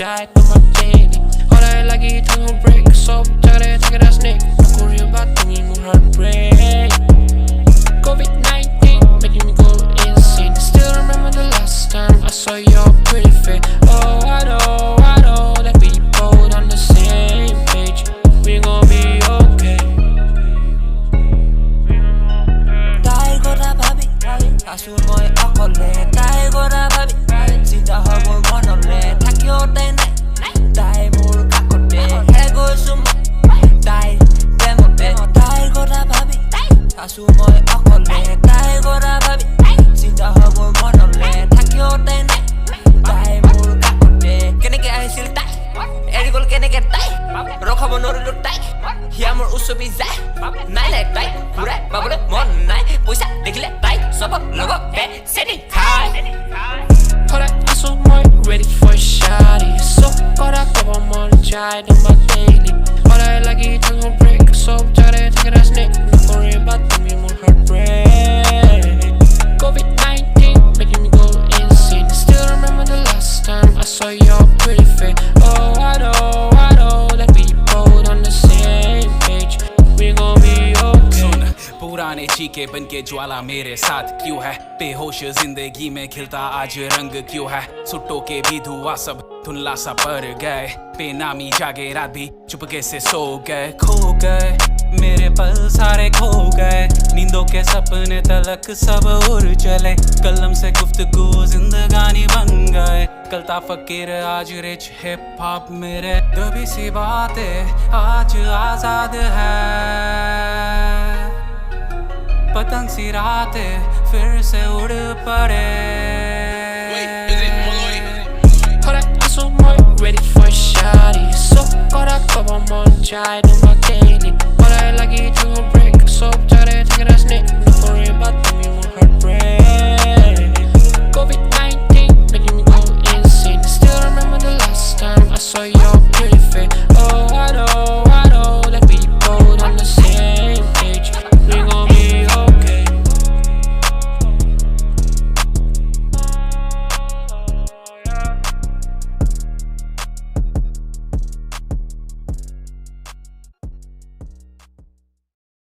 try to my daily. All I like it tongue break, so try take it as snake. No worry about me, my heart break. COVID-19 making me go insane. Still remember the last time I saw your pretty face. Oh, I know that we both on the same page. We gon' be okay. Dai gora bhabi, asu moi akole. Dai gora bhabi, sinta habo monole. Thakyo tai nai, dai mur kakote. Hego sum, dai demote. Dai gora bhabi, asu moi akole. Dai gora bhabi, sinta habo monole. Thakyo tai nai, dai mur kakote. Kene ke aisil tai, erigol kene ke tai. Rokhabo norilu tai, hiamor usubi zai. Nai le tai, pura babule mon nai. Poisa dekile tai, sobo logo ke sedi khai. Hold that aso moi ready for a shotty. So got a couple more try to my daily. All I like it tongue break, so try take it as snake. No worry about me, my heart break. COVID-19 making me go insane. Still remember the last time I saw your pretty face. Oh, I know that we both on the same page. We gon' be okay. पुराने चीखे बन के ज्वाला मेरे साथ क्यों है बेहोश जिंदगी में खिलता आज रंग क्यों है सुट्टों के भी धुआं सब धुंधला सा पड़ गए बेनामी जागे रात भी चुपके से सो गए खो गए मेरे पल सारे खो गए नींदों के सपने तलक सब उड़ चले कलम से गुफ्तगू जिंदगानी बन गए कलता फकीर आज रिच हिप हॉप मेरे दबी सी बातें आज आजाद है पतंग सी रातें फिर से उड़ पड़े Hold that aso moi ready for a shotty. So got a couple more try to my daily. All I like it tongue break, so try take it as snake. No worry about